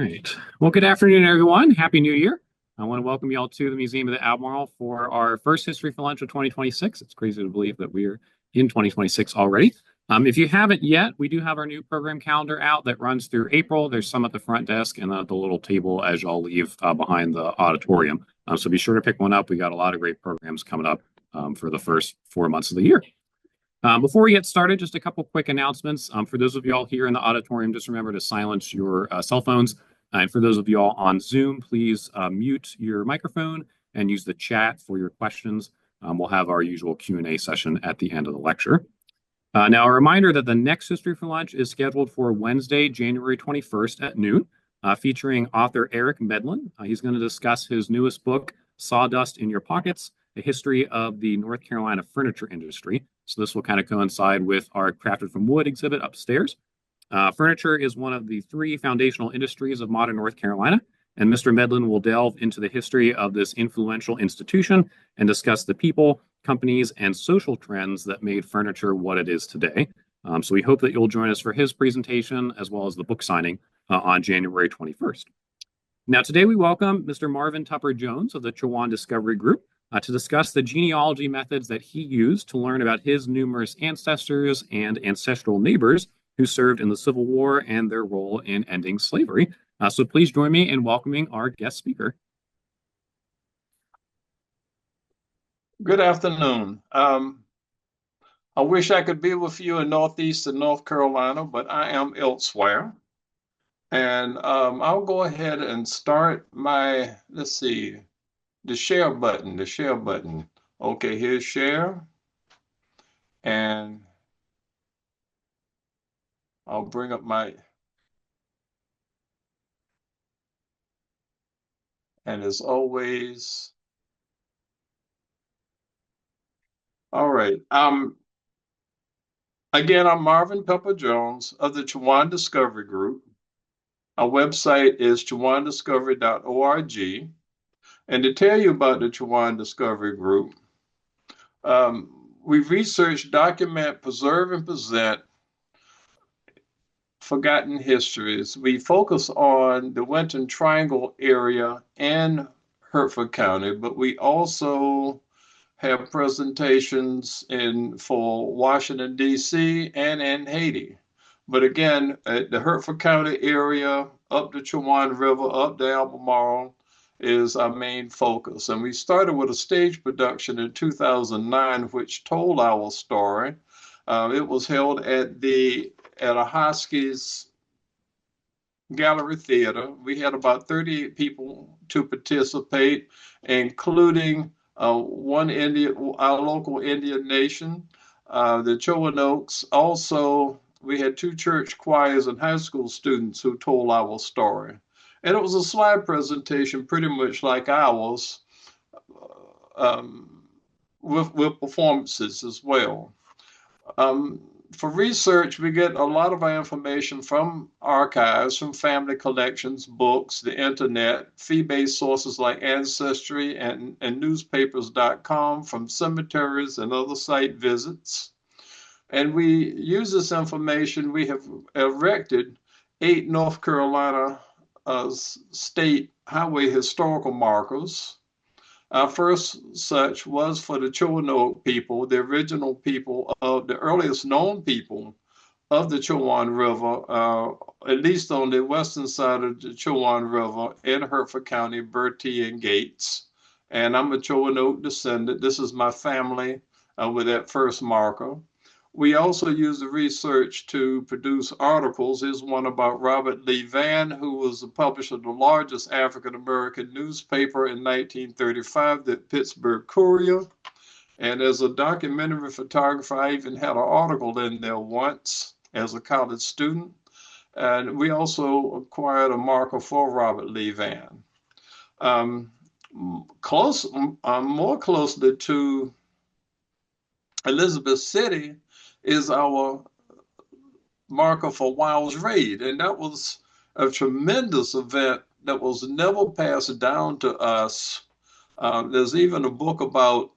right. Well, good afternoon, everyone. Happy New Year. I want to welcome you all to the Museum of the Albemarle for our first History for Lunch of 2026. It's crazy to believe that we're in 2026 already. If you haven't yet, we do have our new program calendar out that runs through April. There's some at the front desk and the little table as y'all leave behind the auditorium. So be sure to pick one up. We got a lot of great programs coming up for the first 4 months of the year. Before we get started, just a couple quick announcements. For those of you all here in the auditorium, just remember to silence your cell phones. And for those of you all on Zoom, please mute your microphone and use the chat for your questions. We'll have our usual Q&A session at the end of the lecture. Now, a reminder that the next History for Lunch is scheduled for Wednesday, January 21st at noon, featuring author Eric Medlin. He's going to discuss his newest book, Sawdust in Your Pockets, A History of the North Carolina Furniture Industry. So this will kind of coincide with our Crafted from Wood exhibit upstairs. Furniture is one of the three foundational industries of modern North Carolina, and Mr. Medlin will delve into the history of this influential institution and discuss the people, companies, and social trends that made furniture what it is today. So we hope that you'll join us for his presentation as well as the book signing on January 21st. Now, today we welcome Mr. Marvin Tupper Jones of the Chowan Discovery Group to discuss the genealogy methods that he used to learn about his numerous ancestors and ancestral neighbors who served in the Civil War and their role in ending slavery. So please join me in welcoming our guest speaker. Good afternoon. I wish I could be with you in Northeastern North Carolina, but I am elsewhere. And I'll go ahead and start my, let's see, the share button. Okay, here's share. And I'll bring up my, and as always, all right. Again, I'm Marvin Tupper Jones of the Chowan Discovery Group. Our website is chowandiscovery.org. And to tell you about the Chowan Discovery Group, we research, document, preserve, and present forgotten histories. We focus on the Winton Triangle area and Hertford County, but we also have presentations for Washington, D.C. and in Haiti. But again, the Hertford County area, up the Chowan River, up the Albemarle, is our main focus. And we started with a stage production in 2009, which told our story. It was held at a Hoskey's Gallery Theater. We had about 38 people to participate, including our local Indian nation, the Chowanoks. Also, we had two church choirs and high school students who told our story. And it was a slide presentation pretty much like ours, with performances as well. For research, we get a lot of our information from archives, from family collections, books, the internet, fee-based sources like Ancestry and newspapers.com, from cemeteries and other site visits. And we use this information. We have erected 8 North Carolina state highway historical markers. Our first such was for the Chowanoke people, the original people of the earliest known people of the Chowan River, at least on the western side of the Chowan River in Hertford County, Bertie and Gates. And I'm a Chowanoke descendant. This is my family with that first marker. We also use the research to produce articles. Here's one about Robert Lee Vann, who was the publisher of the largest African-American newspaper in 1935, the Pittsburgh Courier. And as a documentary photographer, I even had an article in there once as a college student. And we also acquired a marker for Robert Lee Vann. More closely to Elizabeth City is our marker for Wiles Raid. And that was a tremendous event that was never passed down to us. There's even a book about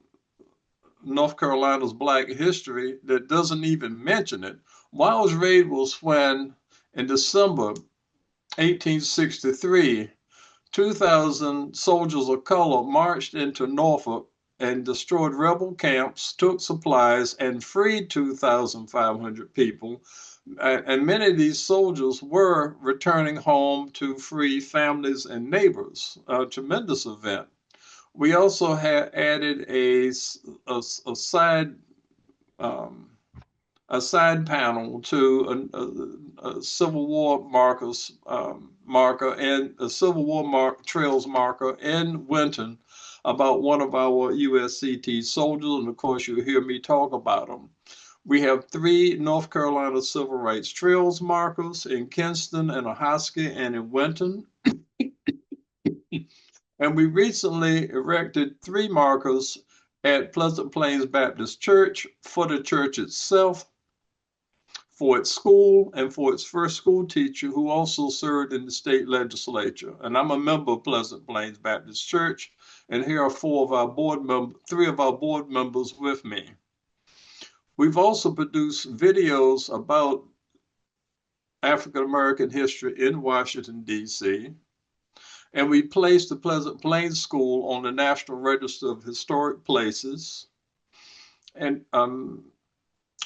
North Carolina's Black history that doesn't even mention it. Wiles Raid was when, in December 1863, 2,000 soldiers of color marched into Norfolk and destroyed rebel camps, took supplies, and freed 2,500 people. And many of these soldiers were returning home to free families and neighbors. A tremendous event. We also had added a side um, a side panel to a Civil War marker and a Civil War trails marker in Winton about one of our USCT soldiers, and of course you'll hear me talk about them. We have 3 North Carolina Civil Rights Trails markers in Kinston and Ahoskie and in Winton. And we recently erected 3 markers at Pleasant Plains Baptist Church for the church itself, for its school, and for its first school teacher who also served in the state legislature. And I'm a member of Pleasant Plains Baptist Church, and here are 3 of our board members with me. We've also produced videos about African American history in Washington, D.C., and we placed the Pleasant Plains School on the National Register of Historic Places. And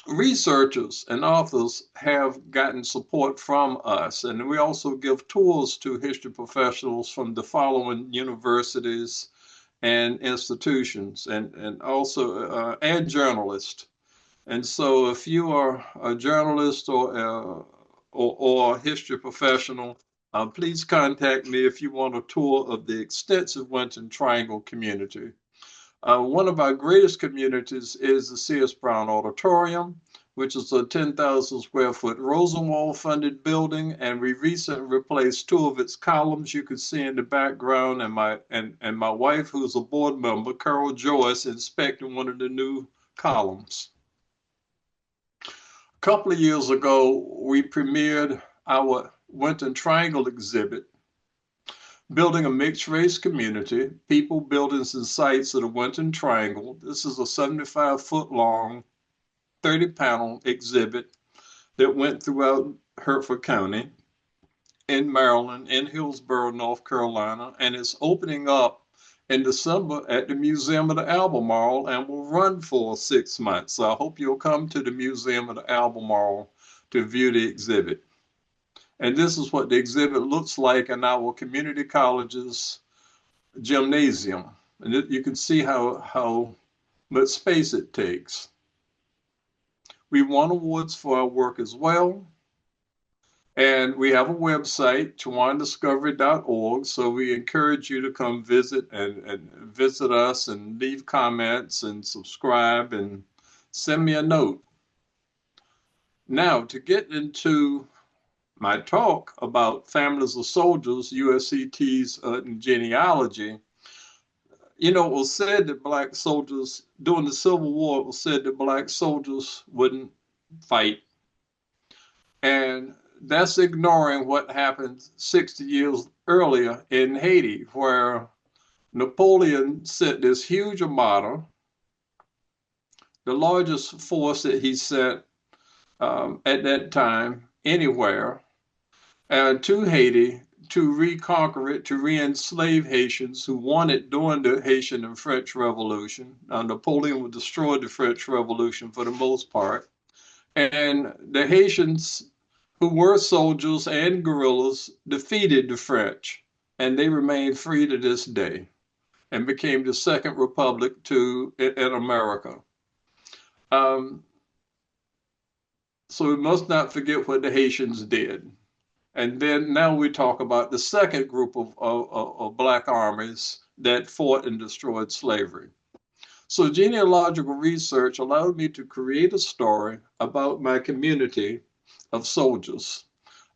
researchers and authors have gotten support from us, and we also give tours to history professionals from the following universities and institutions, and also and journalists. And so if you are a journalist or a history professional, please contact me if you want a tour of the extensive Winton Triangle community. One of our greatest communities is the C.S. Brown Auditorium, which is a 10,000 square foot Rosenwald funded building, and we recently replaced 2 of its columns. You can see in the background, and my wife, who's a board member, Carol Joyce, inspecting one of the new columns. A couple of years ago, we premiered our Winton Triangle exhibit, Building a Mixed Race Community, People, Buildings, and Sites of the Winton Triangle. This is a 75-foot long, 30-panel exhibit that went throughout Hertford County, in Maryland, in Hillsborough, North Carolina, and it's opening up in December at the Museum of the Albemarle and will run for 6 months. So I hope you'll come to the Museum of the Albemarle to view the exhibit. And this is what the exhibit looks like in our community college's gymnasium. And you can see how much space it takes. We won awards for our work as well. And we have a website, chowandiscovery.org. So we encourage you to come visit and visit us and leave comments and subscribe and send me a note. Now, to get into my talk about families of soldiers, USCT's genealogy, you know, it was said that Black soldiers, during the Civil War, it was said that Black soldiers wouldn't fight. And that's ignoring what happened 60 years earlier in Haiti, where Napoleon sent this huge armada, the largest force that he sent at that time anywhere, to Haiti to reconquer it, to re-enslave Haitians who won it during the Haitian and French Revolution. Napoleon would destroy the French Revolution for the most part. And the Haitians, who were soldiers and guerrillas, defeated the French, and they remain free to this day and became the second republic in America. So we must not forget what the Haitians did. And then now we talk about the second group of Black armies that fought and destroyed slavery. So genealogical research allowed me to create a story about my community of soldiers.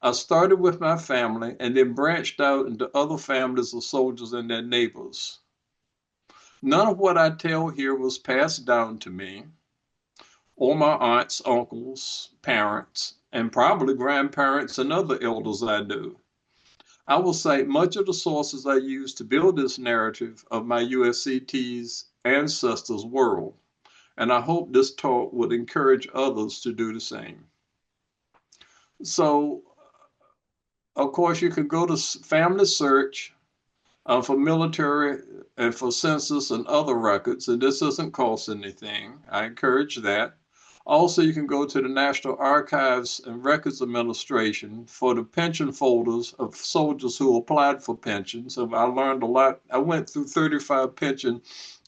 I started with my family and then branched out into other families of soldiers and their neighbors. None of what I tell here was passed down to me, or my aunts, uncles, parents, and probably grandparents and other elders I knew. I will cite much of the sources I used to build this narrative of my USCT's ancestors' world, and I hope this talk would encourage others to do the same. So of course, you can go to Family Search for military and for census and other records, and this doesn't cost anything. I encourage that. Also, you can go to the National Archives and Records Administration for the pension folders of soldiers who applied for pensions. So I learned a lot. I went through 35 pension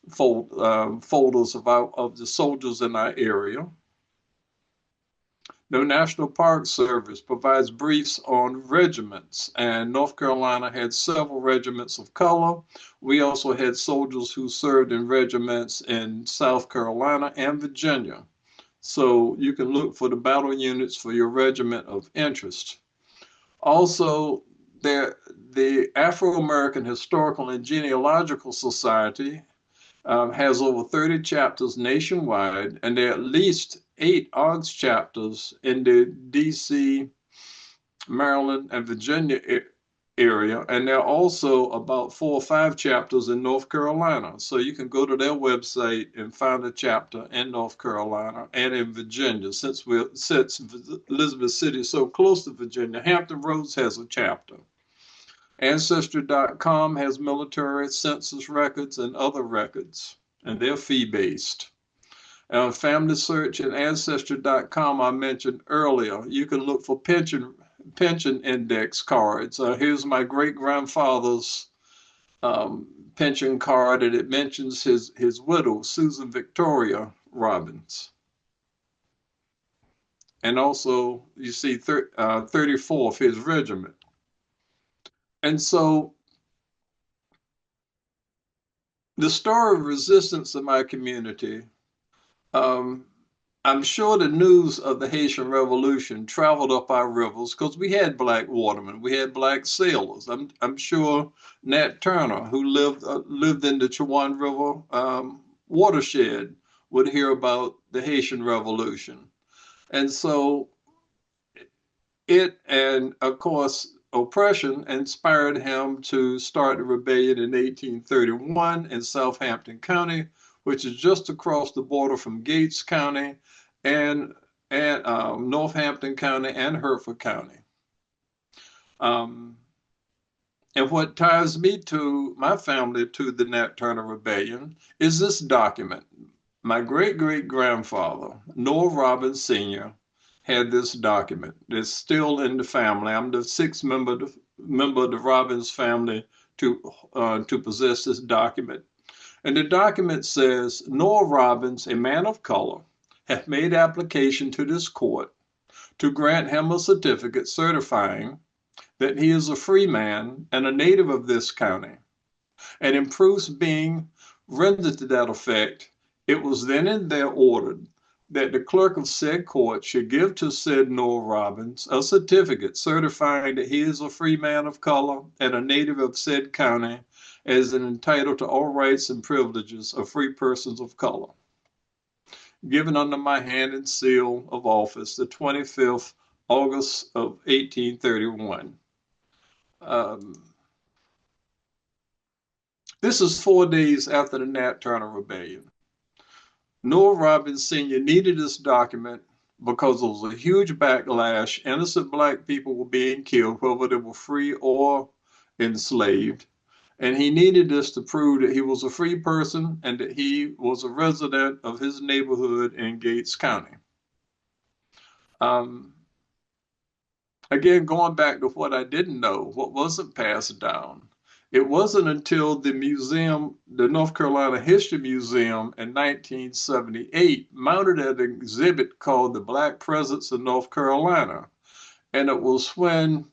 folders of the soldiers in our area. The National Park Service provides briefs on regiments, and North Carolina had several regiments of color. We also had soldiers who served in regiments in South Carolina and Virginia. So you can look for the battle units for your regiment of interest. Also, the Afro-American Historical and Genealogical Society has over 30 chapters nationwide, and there are at least 8 AUGS chapters in the DC, Maryland, and Virginia area, and there are also about 4 or 5 chapters in North Carolina. So you can go to their website and find a chapter in North Carolina and in Virginia. Since Elizabeth City is so close to Virginia, Hampton Roads has a chapter. Ancestry.com has military census records and other records, and they're fee-based. Family Search and Ancestry.com I mentioned earlier. You can look for pension index cards. Here's my great-grandfather's pension card, and it mentions his widow, Susan Victoria Robbins. And also, you see 34th, his regiment. And so the story of resistance in my community, I'm sure the news of the Haitian Revolution traveled up our rivers because we had black watermen, we had black sailors. I'm sure Nat Turner, who lived in the Chowan River watershed, would hear about the Haitian Revolution. And so it, and of course, oppression inspired him to start a rebellion in 1831 in Southampton County, which is just across the border from Gates County and Northampton County and Hertford County. And what ties me to my family to the Nat Turner Rebellion is this document. My great-great-grandfather, Noah Robbins Sr., had this document. It's still in the family. I'm the 6th member of the Robbins family to possess this document. And the document says, Noah Robbins, a man of color, hath made application to this court to grant him a certificate certifying that he is a free man and a native of this county. And in proofs being rendered to that effect, it was then and there ordered that the clerk of said court should give to said Noah Robbins a certificate certifying that he is a free man of color and a native of said county, as entitled to all rights and privileges of free persons of color. Given under my hand and seal of office the 25th August of 1831. This is 4 days after the Nat Turner Rebellion. Noah Robbins Sr. needed this document because there was a huge backlash. Innocent black people were being killed, whether they were free or enslaved. And he needed this to prove that he was a free person and that he was a resident of his neighborhood in Gates County. Again, going back to what I didn't know, what wasn't passed down. It wasn't until the museum, the North Carolina History Museum in 1978, mounted an exhibit called The Black Presence in North Carolina. And it was when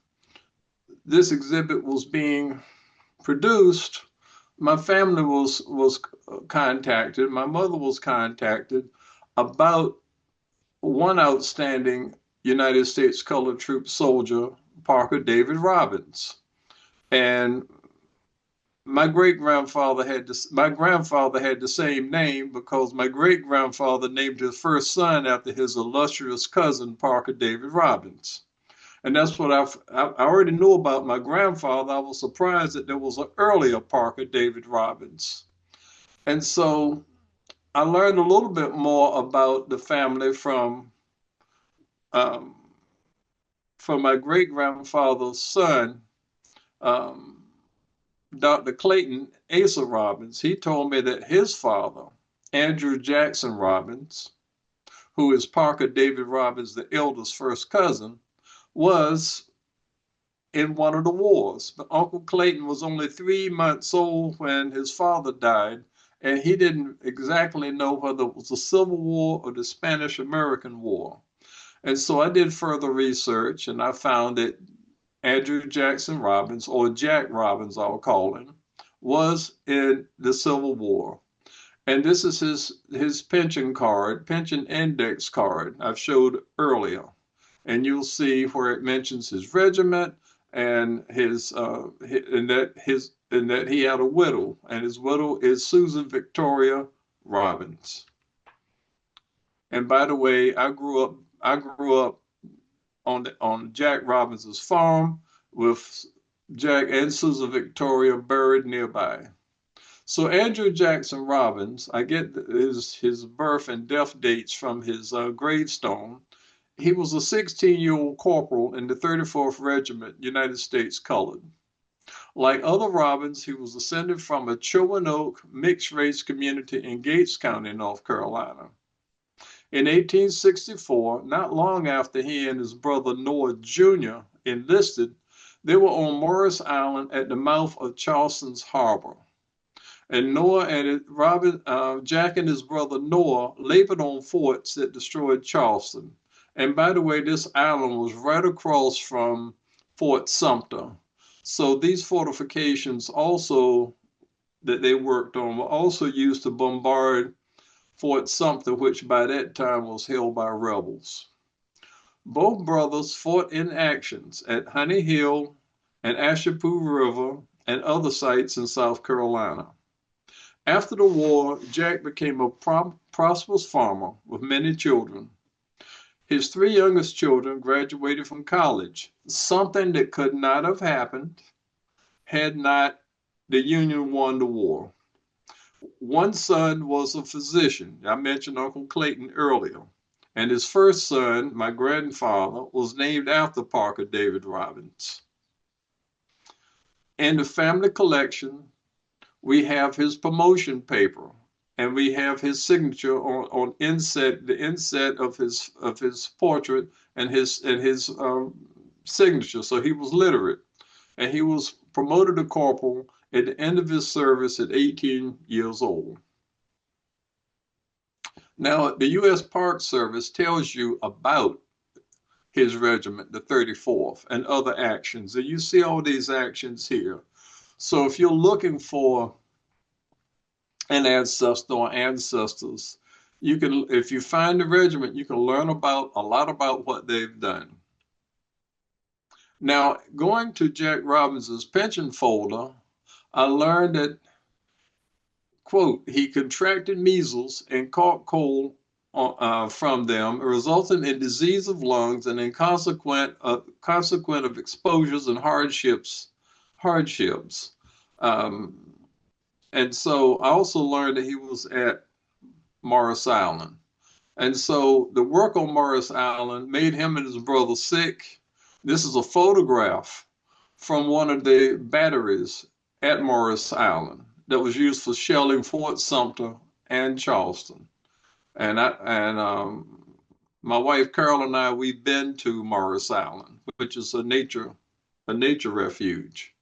this exhibit was being produced, my family was contacted, my mother was contacted about one outstanding United States colored troop soldier, Parker David Robbins. And my grandfather had the same name because my great-grandfather named his first son after his illustrious cousin, Parker David Robbins. And that's what I already knew about my grandfather. I was surprised that there was an earlier Parker David Robbins. And so I learned a little bit more about the family from from my great-grandfather's son, um, Dr. Clayton Asa Robbins. He told me that his father, Andrew Jackson Robbins, who is Parker David Robbins, the eldest first cousin, was in one of the wars. But Uncle Clayton was only 3 months old when his father died, and he didn't exactly know whether it was the Civil War or the Spanish-American War. And so I did further research, and I found that Andrew Jackson Robbins, or Jack Robbins, I'll call him, was in the Civil War. And this is his pension card, pension index card I've showed earlier. And you'll see where it mentions his regiment and that he had a widow, and his widow is Susan Victoria Robbins. And by the way, I grew up on Jack Robbins's farm with Jack and Susan Victoria buried nearby. So Andrew Jackson Robbins, I get his birth and death dates from his gravestone. He was a 16-year-old corporal in the 34th Regiment, United States Colored. Like other Robbins, he was descended from a Chowan mixed-race community in Gates County, North Carolina. In 1864, not long after he and his brother Noah Jr. enlisted, they were on Morris Island at the mouth of Charleston's harbor. And Jack and his brother Noah labored on forts that destroyed Charleston. And by the way, this island was right across from Fort Sumter. So these fortifications also that they worked on were also used to bombard Fort Sumter, which by that time was held by rebels. Both brothers fought in actions at Honey Hill and Ashepoo River and other sites in South Carolina. After the war, Jack became a prosperous farmer with many children. His 3 youngest children graduated from college, something that could not have happened had not the Union won the war. One son was a physician. I mentioned Uncle Clayton earlier. And his first son, my grandfather, was named after Parker David Robbins. In the family collection, we have his promotion paper, and we have his signature on the inset of his portrait and his signature. So he was literate, and he was promoted to corporal at the end of his service at 18 years old. Now, the U.S. Park Service tells you about his regiment, the 34th, and other actions, and you see all these actions here. So if you're looking for an ancestor or ancestors, you can, if you find the regiment, you can learn a lot about what they've done. Now, going to Jack Robbins's pension folder, I learned that, quote, he contracted measles and caught cold from them, resulting in disease of lungs and in consequent of exposures and hardships. And so I also learned that he was at Morris Island. And so the work on Morris Island made him and his brother sick. This is a photograph from one of the batteries at Morris Island that was used for shelling Fort Sumter and Charleston. And my wife Carol and I, we've been to Morris Island, which is a nature refuge.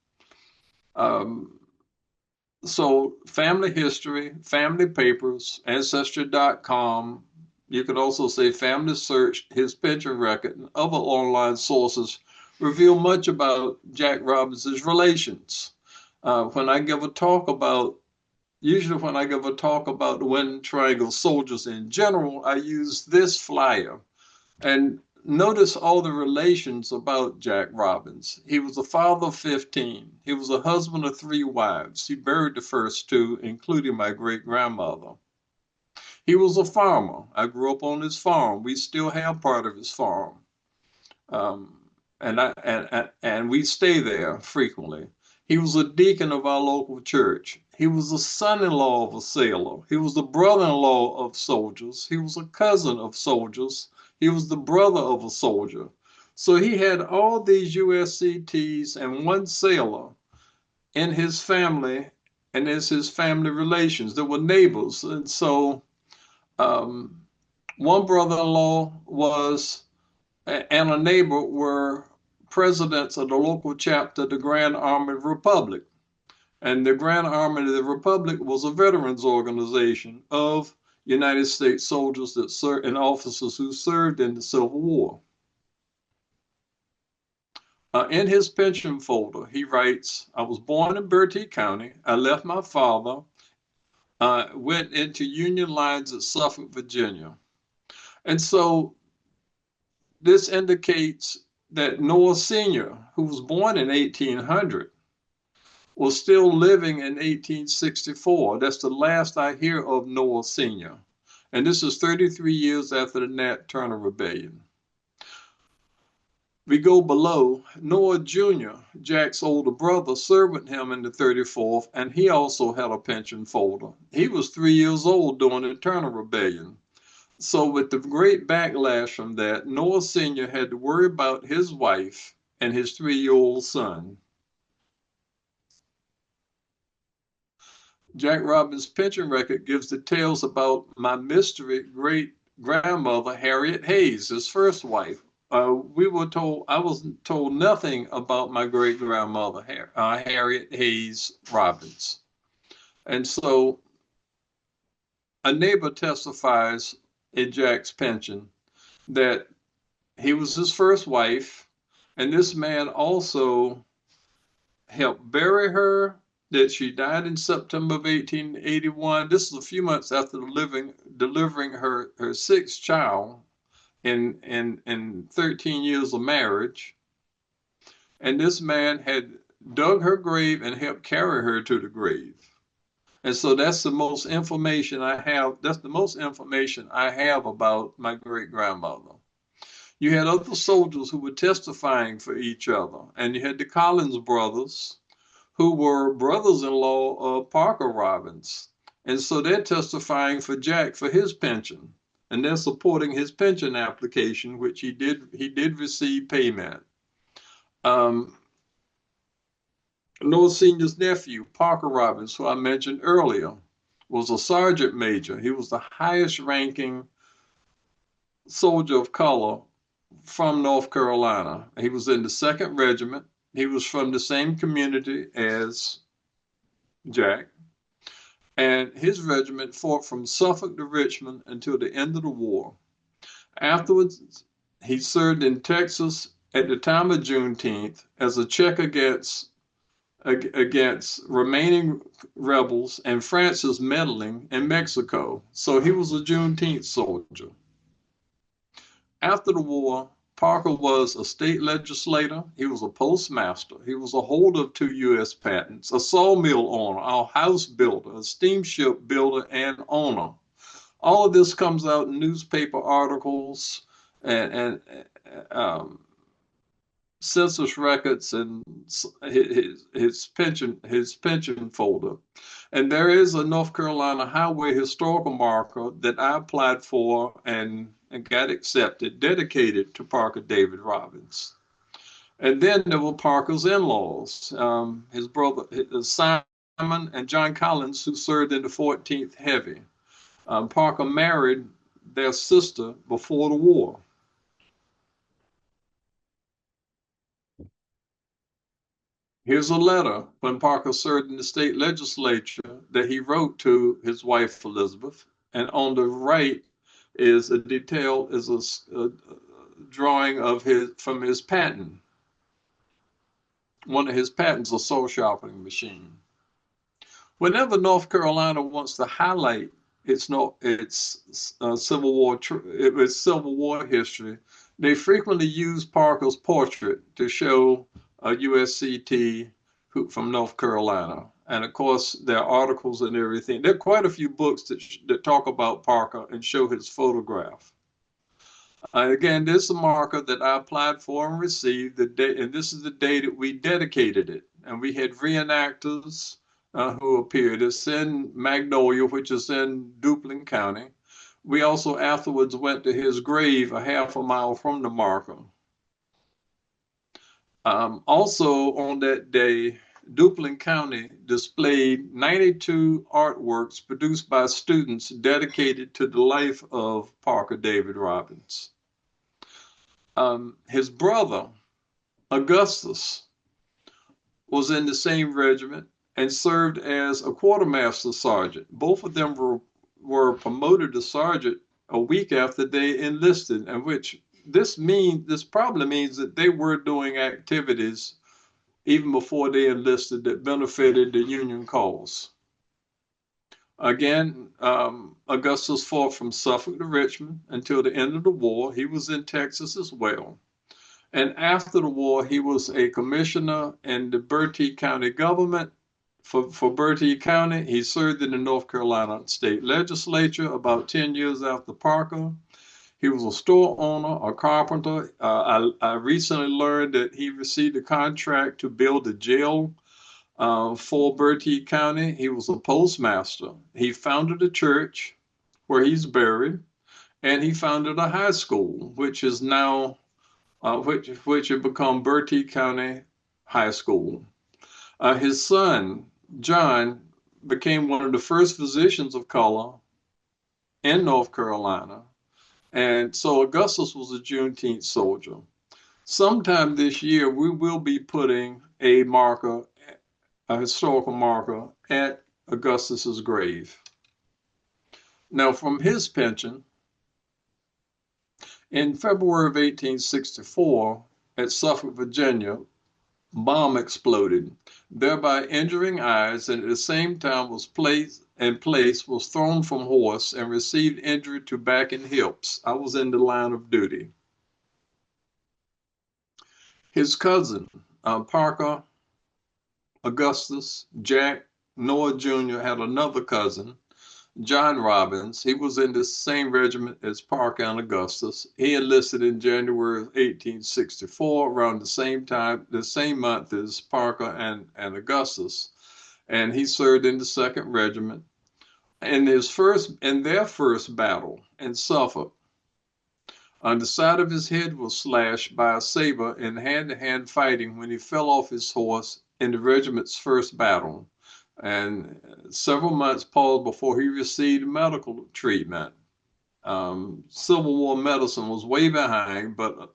So family history, family papers, ancestry.com. You could also say family search, his pension record, and other online sources reveal much about Jack Robbins's relations. When I give a talk about the Winning Triangle soldiers in general, I use this flyer. And notice all the relations about Jack Robbins. He was a father of 15. He was a husband of 3 wives. He buried the first 2, including my great-grandmother. He was a farmer. I grew up on his farm. We still have part of his farm. And we stay there frequently. He was a deacon of our local church. He was the son-in-law of a sailor. He was the brother-in-law of soldiers. He was a cousin of soldiers. He was the brother of a soldier. So he had all these USCTs and one sailor in his family, and it's his family relations that were neighbors. And so um, one brother-in-law was and a neighbor were presidents of the local chapter of the Grand Army Republic. And the Grand Army of the Republic was a veterans organization of United States soldiers that served and officers who served in the Civil War. In his pension folder, he writes, I was born in Bertie County. I left my father, went into Union lines at Suffolk, Virginia. And so this indicates that Noah Sr., who was born in 1800, was still living in 1864. That's the last I hear of Noah Sr. And this is 33 years after the Nat Turner Rebellion. We go below. Noah Jr., Jack's older brother, served with him in the 34th, and he also had a pension folder. He was 3 years old during the Turner Rebellion. So with the great backlash from that, Noah Sr. had to worry about his wife and his 3-year-old son. Jack Robin's pension record gives details about my mystery great grandmother, Harriet Hayes, his first wife. I was told nothing about my great grandmother, Harriet Hayes Robbins. And so a neighbor testifies in Jack's pension that he was his first wife, and this man also helped bury her, that she died in September of 1881. This is a few months after delivering her sixth child in 13 years of marriage. And this man had dug her grave and helped carry her to the grave. And so that's the most information I have. That's the most information I have about my great grandmother. You had other soldiers who were testifying for each other, and you had the Collins brothers, who were brothers-in-law of Parker Robbins. And so they're testifying for Jack for his pension, and they're supporting his pension application, which he did receive payment. Noah Sr.'s nephew, Parker Robbins, who I mentioned earlier, was a sergeant major. He was the highest ranking soldier of color from North Carolina. He was in the 2nd Regiment. He was from the same community as Jack. And his regiment fought from Suffolk to Richmond until the end of the war. Afterwards, he served in Texas at the time of Juneteenth as a check against remaining rebels and France's meddling in Mexico. So he was a Juneteenth soldier. After the war, Parker was a state legislator. He was a postmaster. He was a holder of 2 U.S. patents, a sawmill owner, a house builder, a steamship builder, and owner. All of this comes out in newspaper articles and census records and his pension folder. And there is a North Carolina highway historical marker that I applied for and got accepted, dedicated to Parker David Robbins. And then there were Parker's in-laws, his brother Simon and John Collins, who served in the 14th Heavy. Parker married their sister before the war. Here's a letter when Parker served in the state legislature that he wrote to his wife Elizabeth, and on the right is a drawing of from his patent. One of his patents, a soul sharpening machine. Whenever North Carolina wants to highlight its Civil War history, they frequently use Parker's portrait to show a USCT from North Carolina. And of course, there are articles and everything. There are quite a few books that talk about Parker and show his photograph. Again, this is a marker that I applied for and received the day, and this is the day that we dedicated it. And we had reenactors who appeared. It's in Magnolia, which is in Duplin County. We also afterwards went to his grave a half a mile from the marker. Also on that day, Duplin County displayed 92 artworks produced by students dedicated to the life of Parker David Robbins. His brother, Augustus, was in the same regiment and served as a quartermaster sergeant. Both of them were promoted to sergeant a week after they enlisted, and which this probably means that they were doing activities even before they enlisted that benefited the Union cause. Again, Augustus fought from Suffolk to Richmond until the end of the war. He was in Texas as well. And after the war, he was a commissioner in the Bertie County government. For Bertie County, he served in the North Carolina state legislature about 10 years after Parker. He was a store owner, a carpenter. I recently learned that he received a contract to build a jail for Bertie County. He was a postmaster. He founded a church where he's buried, and he founded a high school, which is now which had become Bertie County High School. His son, John, became one of the first physicians of color in North Carolina. And so Augustus was a Juneteenth soldier. Sometime this year, we will be putting a marker, a historical marker, at Augustus's grave. Now, from his pension, in February of 1864, at Suffolk, Virginia, a bomb exploded, thereby injuring eyes, and at the same time was thrown from horse and received injury to back and hips. I was in the line of duty. His cousin, Parker Augustus Jack Noah Jr., had another cousin, John Robbins. He was in the same regiment as Parker and Augustus. He enlisted in January of 1864, around the same time, the same month as Parker and Augustus. And he served in the 2nd Regiment. In their first battle in Suffolk, on the side of his head was slashed by a saber in hand-to-hand fighting when he fell off his horse in the regiment's first battle, and several months passed before he received medical treatment. Civil War medicine was way behind, but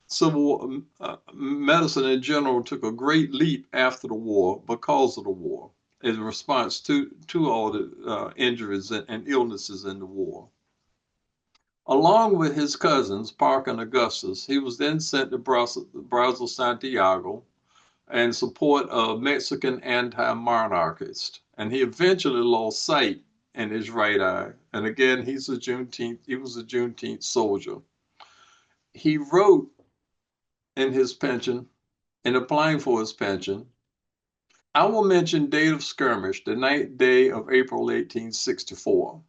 Civil War medicine in general took a great leap after the war because of the war, in response to all the injuries and illnesses in the war. Along with his cousins, Parker and Augustus, he was then sent to Brazos, Santiago, in support of Mexican anti-monarchists. And he eventually lost sight in his right eye. And again, he was a Juneteenth soldier. He wrote in his pension, in applying for his pension, I will mention date of skirmish, the 9th day of April 1864.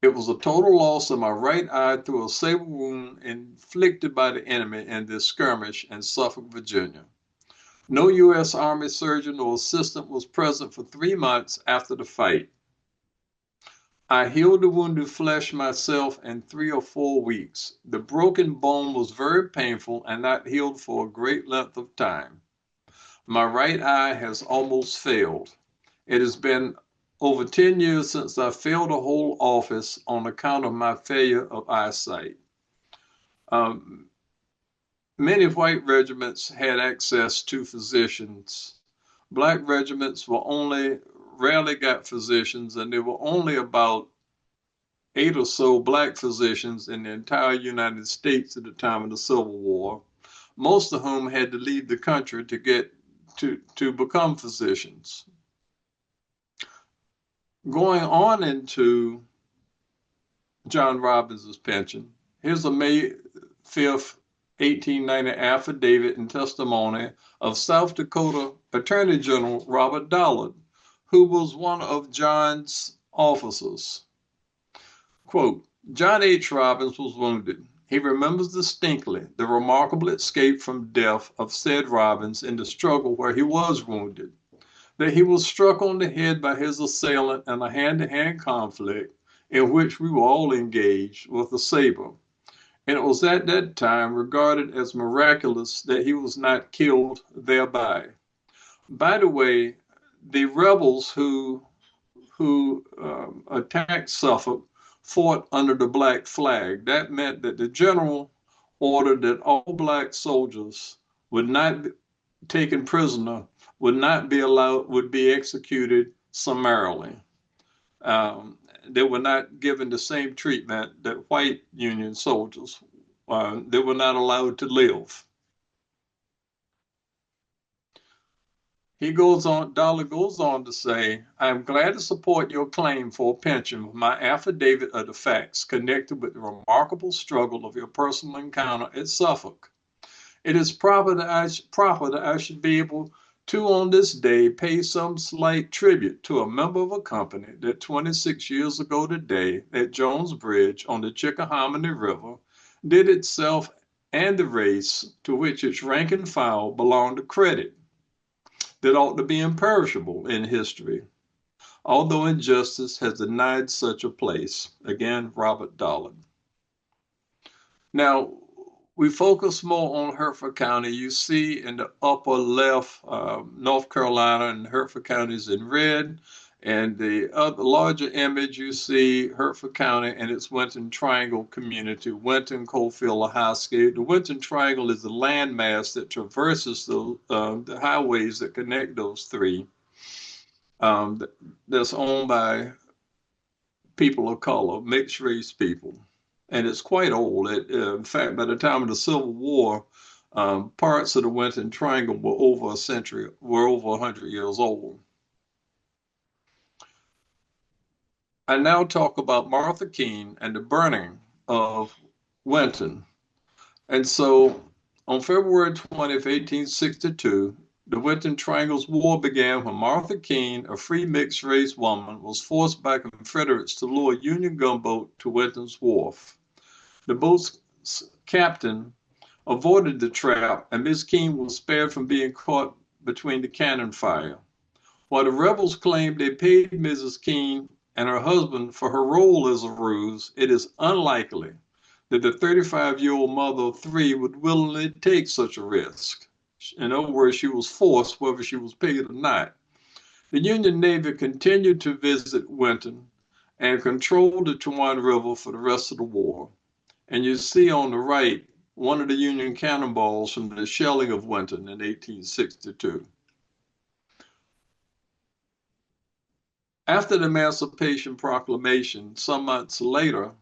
It was a total loss of my right eye through a saber wound inflicted by the enemy in this skirmish in Suffolk, Virginia. No U.S. Army surgeon or assistant was present for 3 months after the fight. I healed the wounded flesh myself in 3 or 4 weeks. The broken bone was very painful and not healed for a great length of time. My right eye has almost failed. It has been over 10 years since I failed to hold office on account of my failure of eyesight. Many white regiments had access to physicians. Black regiments rarely got physicians, and there were only about 8 or so black physicians in the entire United States at the time of the Civil War, most of whom had to leave the country to become physicians. Going on into John Robbins' pension, here's a May 5th, 1890 affidavit and testimony of South Dakota Attorney General Robert Dollard, who was one of John's officers. Quote, John H. Robbins was wounded. He remembers distinctly the remarkable escape from death of said Robbins in the struggle where he was wounded, that he was struck on the head by his assailant in a hand-to-hand conflict in which we were all engaged with a saber, and it was at that time regarded as miraculous that he was not killed thereby. By the way, the rebels who attacked Suffolk fought under the black flag. That meant that the general ordered that all black soldiers would not be taken prisoner, would not be allowed, would be executed summarily. They were not given the same treatment that white Union soldiers. They were not allowed to live. Dollar goes on to say, I am glad to support your claim for a pension with my affidavit of the facts connected with the remarkable struggle of your personal encounter at Suffolk. It is proper that I should be able to, on this day, pay some slight tribute to a member of a company that 26 years ago today at Jones Bridge on the Chickahominy River did itself and the race to which its rank and file belonged a credit that ought to be imperishable in history, although injustice has denied such a place. Again, Robert Dollard. Now, we focus more on Hertford County. You see in the upper left, North Carolina and Hertford counties in red. And the larger image, you see Hertford County and its Winton Triangle community, Winton, Coalfield, Hosky. The Winton Triangle is the landmass that traverses the highways that connect those three. That's owned by people of color, mixed race people. And it's quite old. In fact, by the time of the Civil War, parts of the Winton Triangle were over 100 years old. I now talk about Martha Keene and the burning of Winton. And so on February 20th, 1862, the Winton Triangle's war began when Martha Keene, a free mixed race woman, was forced by Confederates to lure a Union gunboat to Winton's wharf. The boat's captain avoided the trap, and Miss Keene was spared from being caught between the cannon fire. While the rebels claimed they paid Mrs. Keene and her husband for her role as a ruse, it is unlikely that the 35-year-old mother of three would willingly take such a risk. In other words, she was forced whether she was paid or not. The Union Navy continued to visit Winton and controlled the Chowan River for the rest of the war. And you see on the right one of the Union cannonballs from the shelling of Winton in 1862. After the Emancipation Proclamation, some months later,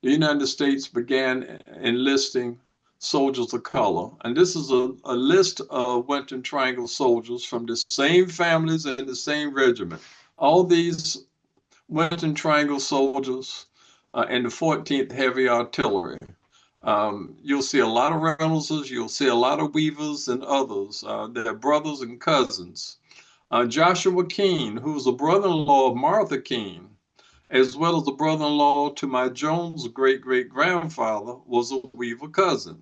the United States began enlisting soldiers of color. And this is a list of Winton Triangle soldiers from the same families and the same regiment. All these Winton Triangle soldiers in the 14th Heavy Artillery. You'll see a lot of Reynoldses, you'll see a lot of Weavers and others. They're brothers and cousins. Joshua Keene, who was a brother-in-law of Martha Keene, as well as the brother-in-law to my Jones great-great-grandfather, was a Weaver cousin.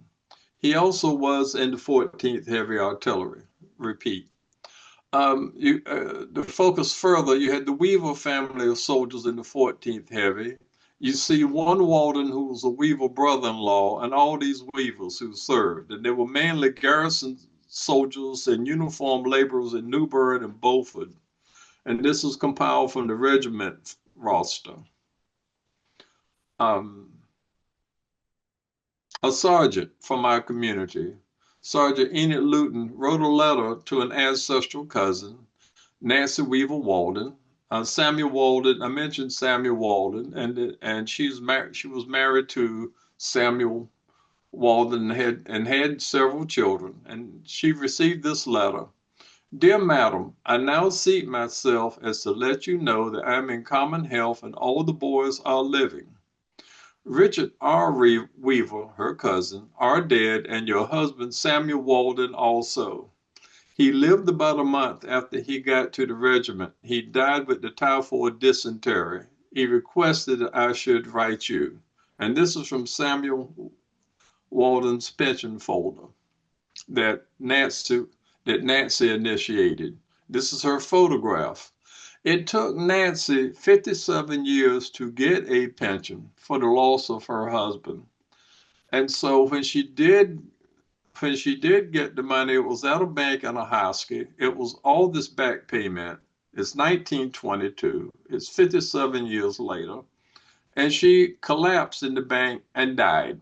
He also was in the 14th Heavy Artillery. Repeat. To focus further, you had the Weaver family of soldiers in the 14th Heavy. You see one Walden who was a Weaver brother-in-law, and all these Weavers who served. And they were mainly garrison soldiers and uniformed laborers in Newburgh and Beaufort. And this is compiled from the regiment roster. A sergeant from our community, Sergeant Enid Luton, wrote a letter to an ancestral cousin, Nancy Weaver Walden. Samuel Walden, I mentioned Samuel Walden, and she was married to Samuel Walden and had several children. And she received this letter. Dear Madam, I now seat myself as to let you know that I am in common health and all the boys are living. Richard R. Weaver, her cousin, are dead, and your husband Samuel Walden also. He lived about a month after he got to the regiment. He died with the typhoid dysentery. He requested that I should write you. And this is from Samuel Walden's pension folder that Nancy initiated. This is her photograph. It took Nancy 57 years to get a pension for the loss of her husband. And so when she did get the money, it was at a bank in Ahoskie. It was all this back payment. It's 1922. It's 57 years later. And she collapsed in the bank and died.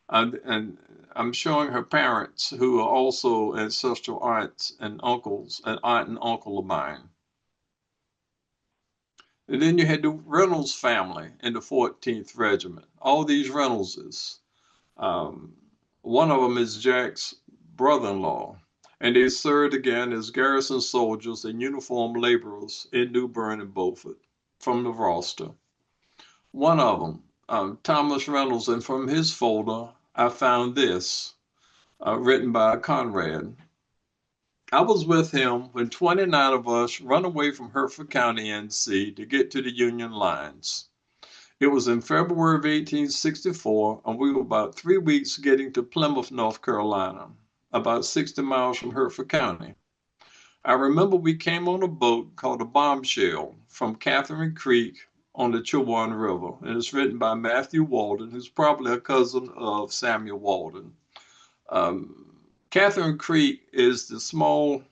And I'm showing her parents, who are also ancestral aunts and uncles, an aunt and uncle of mine. And then you had the Reynolds family in the 14th Regiment. All these Reynoldses. Um, One of them is Jack's brother-in-law, and they served again as garrison soldiers and uniformed laborers in New Bern and Beaufort from the roster. One of them, Thomas Reynolds, and from his folder, I found this, written by Conrad. I was with him when 29 of us run away from Hertford County, NC, to get to the Union lines. It was in February of 1864, and we were about 3 weeks getting to Plymouth, North Carolina, about 60 miles from Hertford County. I remember we came on a boat called a Bombshell from Catherine Creek on the Chowan River, and it's written by Matthew Walden, who's probably a cousin of Samuel Walden. Um, Catherine Creek is the small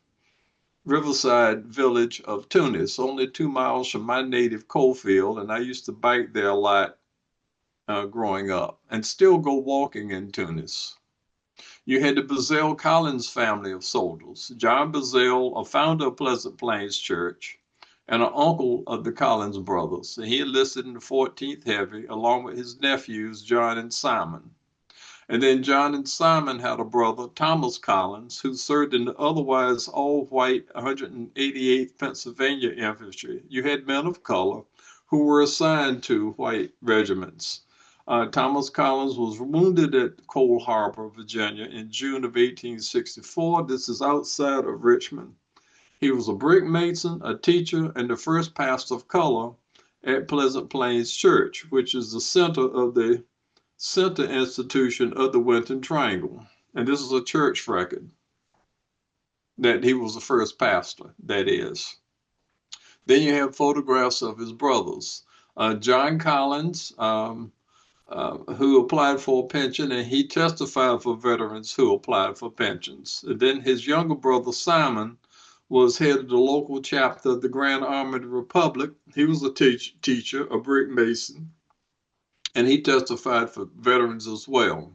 riverside village of Tunis, only 2 miles from my native Coalfield, and I used to bike there a lot growing up, and still go walking in Tunis. You had the Bazell Collins family of soldiers. John Bazell, a founder of Pleasant Plains Church, and an uncle of the Collins brothers. And he enlisted in the 14th Heavy, along with his nephews, John and Simon. And then John and Simon had a brother, Thomas Collins, who served in the otherwise all-white 188th Pennsylvania Infantry. You had men of color who were assigned to white regiments. Thomas Collins was wounded at Cold Harbor, Virginia in June of 1864. This is outside of Richmond. He was a brick mason, a teacher, and the first pastor of color at Pleasant Plains Church, which is the center of the center institution of the Winton Triangle. And this is a church record that he was the first pastor, that is. Then you have photographs of his brothers. John Collins, who applied for a pension, and he testified for veterans who applied for pensions. And then his younger brother, Simon, was head of the local chapter of the Grand Army of the Republic. He was a teacher, a brick mason, and he testified for veterans as well.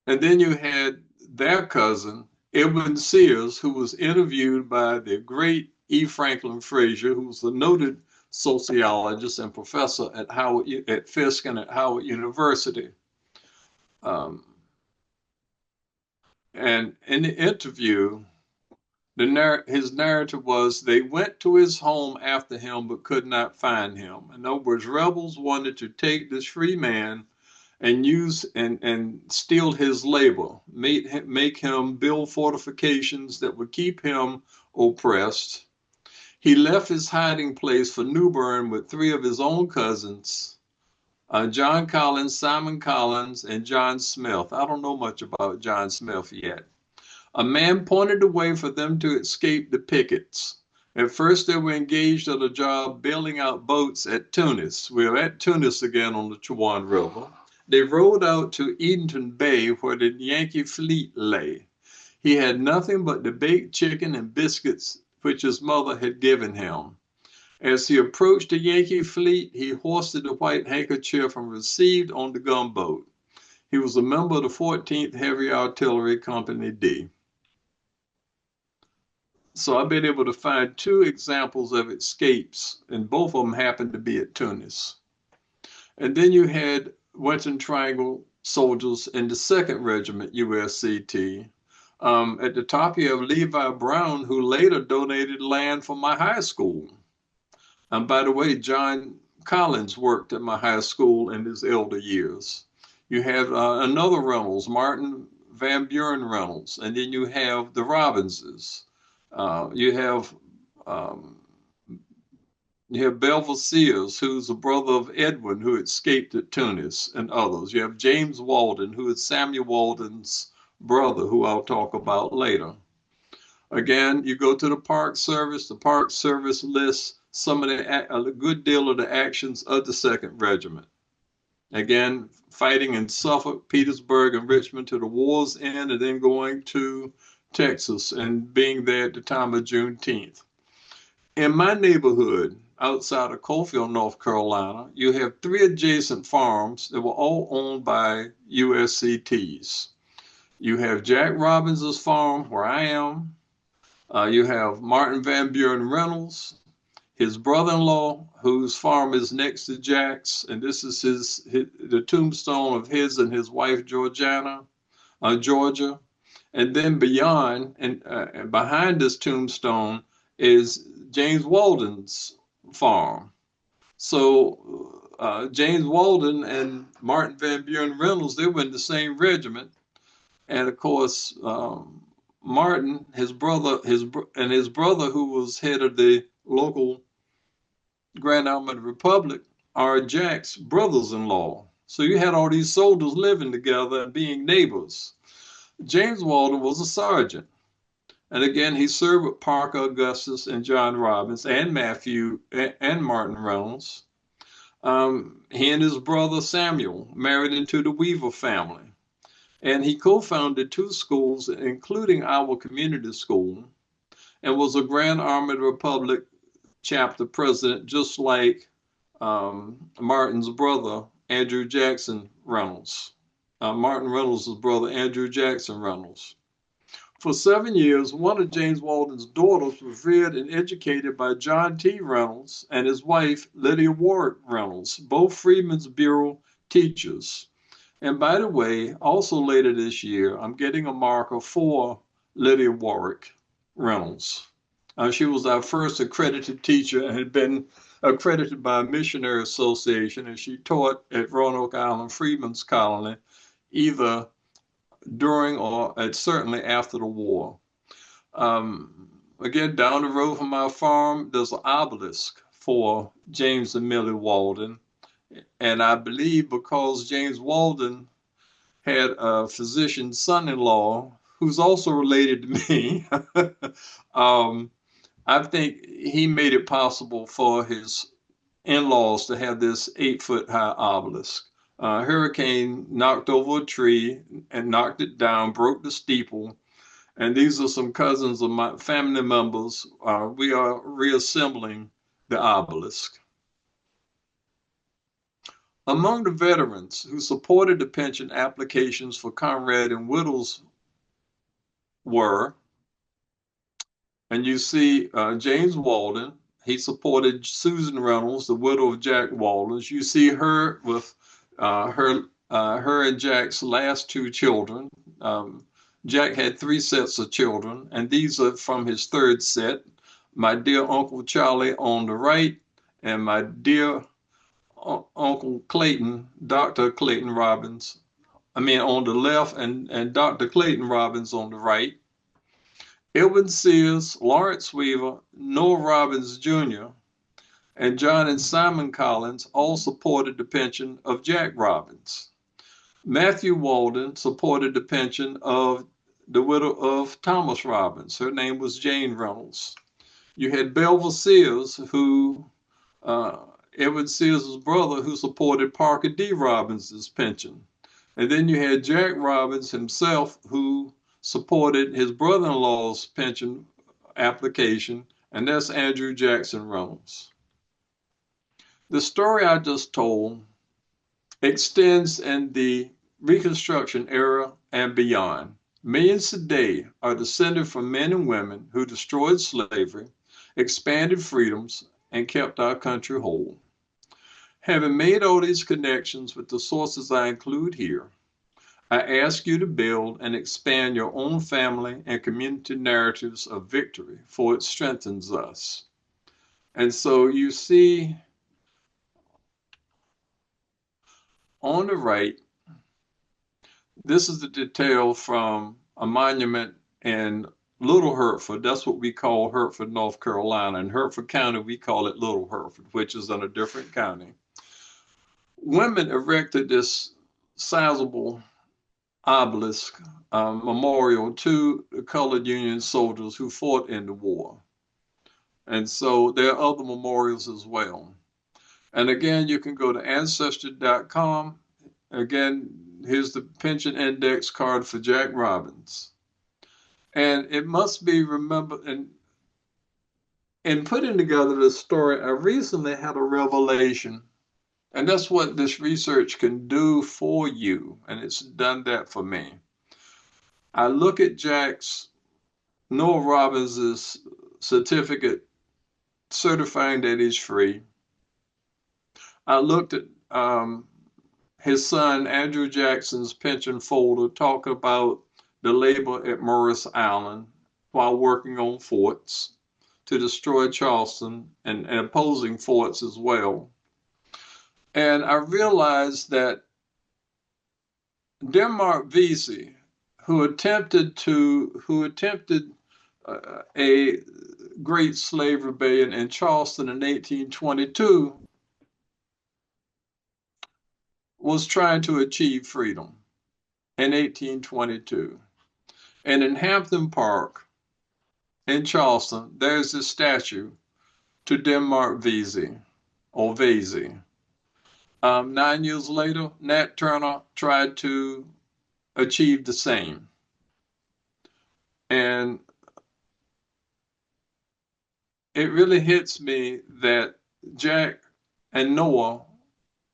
And then you had their cousin, Edwin Sears, who was interviewed by the great E. Franklin Frazier, who was a noted sociologist and professor at Fisk and at Howard University. Um, and in the interview, his narrative was they went to his home after him but could not find him. In other words, rebels wanted to take this free man and use and steal his labor, make him build fortifications that would keep him oppressed. He left his hiding place for New Bern with three of his own cousins, John Collins, Simon Collins, and John Smith. I don't know much about John Smith yet. A man pointed the way for them to escape the pickets. At first, they were engaged on a job bailing out boats at Tunis. We are at Tunis again on the Chowan River. They rowed out to Edenton Bay, where the Yankee fleet lay. He had nothing but the baked chicken and biscuits which his mother had given him. As he approached the Yankee fleet, he hoisted the white handkerchief and received on the gunboat. He was a member of the 14th Heavy Artillery Company D. So I've been able to find two examples of escapes, and both of them happened to be at Tunis. And then you had Winton Triangle soldiers in the 2nd Regiment, USCT. At the top, you have Levi Brown, who later donated land for my high school. And by the way, John Collins worked at my high school in his elder years. You have another Reynolds, Martin Van Buren Reynolds, and then you have the Robbinses. You have Belva Sears, who's a brother of Edwin, who escaped at Tunis, and others. You have James Walden, who is Samuel Walden's brother, who I'll talk about later. Again, you go to the Park Service. The Park Service lists a good deal of the actions of the Second Regiment. Again, fighting in Suffolk, Petersburg, and Richmond to the war's end, and then going to Texas and being there at the time of Juneteenth. In my neighborhood, outside of Coalfield, North Carolina, you have 3 adjacent farms that were all owned by USCTs. You have Jack Robins's farm, where I am. You have Martin Van Buren Reynolds, his brother-in-law, whose farm is next to Jack's, and this is the tombstone of his and his wife Georgia. And then beyond and behind this tombstone is James Walden's farm. So James Walden and Martin Van Buren Reynolds, they were in the same regiment, and of course Martin, his brother, who was head of the local Grand Army of the Republic, are Jack's brothers-in-law. So you had all these soldiers living together and being neighbors. James Walden was a sergeant. And again, he served with Parker Augustus and John Robbins and Matthew and Martin Reynolds. He and his brother Samuel married into the Weaver family. And he co-founded 2 schools, including our community school, and was a Grand Army of the Republic chapter president, just like Martin's brother, Andrew Jackson Reynolds. Martin Reynolds' brother, Andrew Jackson Reynolds. For 7 years, one of James Walden's daughters was reared and educated by John T. Reynolds and his wife, Lydia Warwick Reynolds, both Freedmen's Bureau teachers. And by the way, also later this year, I'm getting a marker for Lydia Warwick Reynolds. She was our first accredited teacher and had been accredited by a missionary association, and she taught at Roanoke Island Freedmen's Colony either during or certainly after the war. Again, down the road from our farm, there's an obelisk for James and Millie Walden. And I believe because James Walden had a physician son-in-law who's also related to me, I think he made it possible for his in-laws to have this 8-foot-high obelisk. A hurricane knocked over a tree and knocked it down, broke the steeple. And these are some cousins of my family members. We are reassembling the obelisk. Among the veterans who supported the pension applications for comrade and widows were, and you see James Walden, he supported Susan Reynolds, the widow of Jack Walden. You see her with her and Jack's last 2 children. Jack had 3 sets of children, and these are from his 3rd set. My dear Uncle Charlie on the right, and my dear Uncle Clayton, Dr. Clayton Robbins, on the left, and Dr. Clayton Robbins on the right. Edwin Sears, Lawrence Weaver, Noah Robbins Jr., and John and Simon Collins all supported the pension of Jack Robbins. Matthew Walden supported the pension of the widow of Thomas Robbins. Her name was Jane Reynolds. You had Belva Sears, who Edward Sears' brother, who supported Parker D. Robbins' pension. And then you had Jack Robbins himself, who supported his brother-in-law's pension application, and that's Andrew Jackson Reynolds. The story I just told extends in the Reconstruction era and beyond. Millions today are descended from men and women who destroyed slavery, expanded freedoms, and kept our country whole. Having made all these connections with the sources I include here, I ask you to build and expand your own family and community narratives of victory, for it strengthens us. And so you see on the right, this is the detail from a monument in Little Hertford. That's what we call Hertford, North Carolina. In Hertford County, we call it Little Hertford, which is in a different county. Women erected this sizable obelisk memorial to the colored Union soldiers who fought in the war. And so there are other memorials as well. And again, you can go to ancestry.com. Again, here's the pension index card for Jack Robbins. And it must be remembered, in putting together this story, I recently had a revelation. And that's what this research can do for you. And it's done that for me. I look at Noah Robbins's certificate certifying that he's free. I looked at his son, Andrew Jackson's pension folder, talking about the labor at Morris Island while working on forts to destroy Charleston and opposing forts as well. And I realized that Denmark Vesey, who attempted a great slave rebellion in Charleston in 1822, was trying to achieve freedom in 1822. And in Hampton Park in Charleston, there's a statue to Denmark Vesey, or Vesey. 9 years later, Nat Turner tried to achieve the same. And it really hits me that Jack and Noah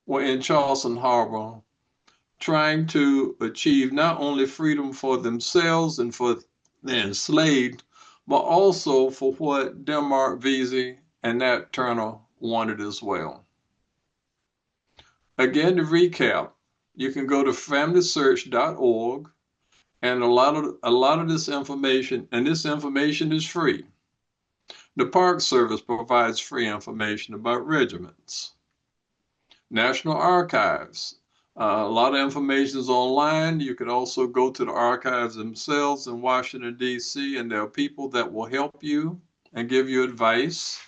were in Charleston Harbor trying to achieve not only freedom for themselves and for the enslaved, but also for what Denmark Vesey and Nat Turner wanted as well. Again, to recap, you can go to familysearch.org, and a lot of this information, and this information is free. The Park Service provides free information about regiments. National Archives. A lot of information is online. You can also go to the archives themselves in Washington, D.C., and there are people that will help you and give you advice.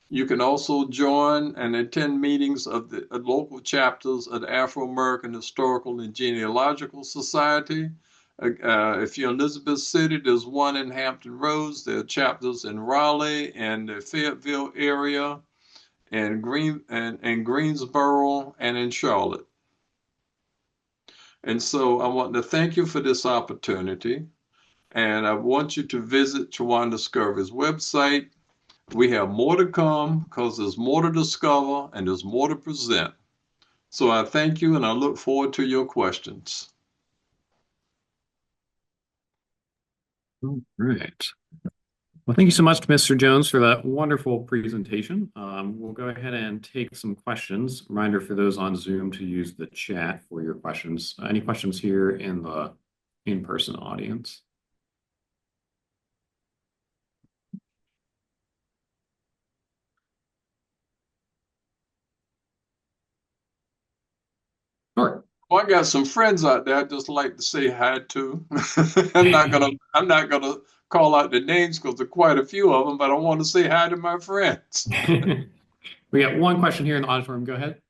You can also join and attend meetings of the local chapters of the Afro-American Historical and Genealogical Society. If you're in Elizabeth City, there's one in Hampton Roads. There are chapters in Raleigh and the Fayetteville area, and Greensboro, and in Charlotte. And so I want to thank you for this opportunity. And I want you to visit Chowan Discovery's website. We have more to come because there's more to discover and there's more to present. So I thank you and I look forward to your questions. All right. Well, thank you so much, Mr. Jones, for that wonderful presentation. We'll go ahead and take some questions. Reminder for those on Zoom to use the chat for your questions. Any questions here in the in-person audience? Sure. Well, I got some friends out there I'd just like to say hi to. I'm not gonna call out the names because there are quite a few of them, but I want to say hi to my friends. We got one question here in the auditorium. Go ahead.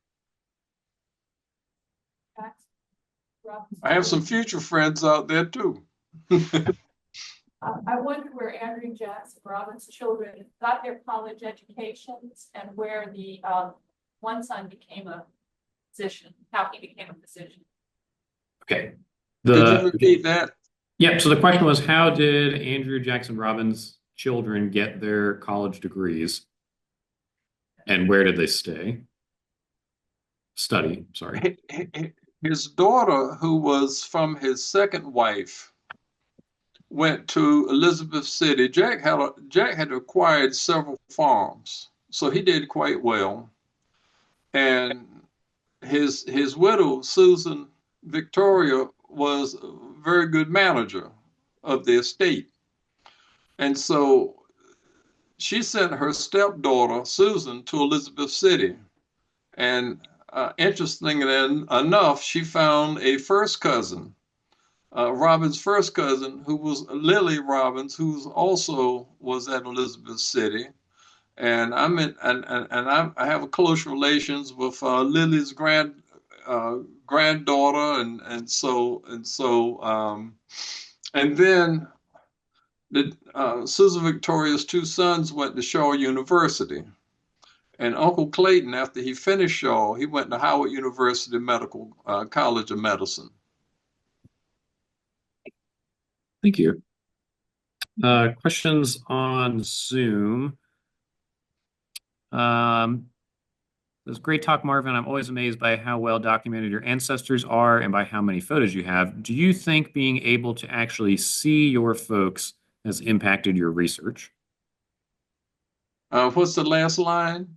I have some future friends out there too. I wonder where Andrew Jackson Robbins' children got their college educations and where the one son became a physician, how he became a physician. Okay. Could you repeat that? Yeah, so the question was, how did Andrew Jackson Robbins' children get their college degrees? And where did they study, sorry. His daughter, who was from his second wife, went to Elizabeth City. Jack had acquired several farms, so he did quite well. And his widow, Susan Victoria, was a very good manager of the estate. And so she sent her stepdaughter, Susan, to Elizabeth City. And interestingly enough, she found a first cousin, Robin's first cousin, who was Lily Robbins, who also was at Elizabeth City. And I have close relations with Lily's granddaughter, and then Susan Victoria's two sons went to Shaw University. And Uncle Clayton, after he finished Shaw, he went to Howard University Medical College of Medicine. Thank you. Questions on Zoom. It was great talk, Marvin. I'm always amazed by how well documented your ancestors are and by how many photos you have. Do you think being able to actually see your folks has impacted your research? What's the last line?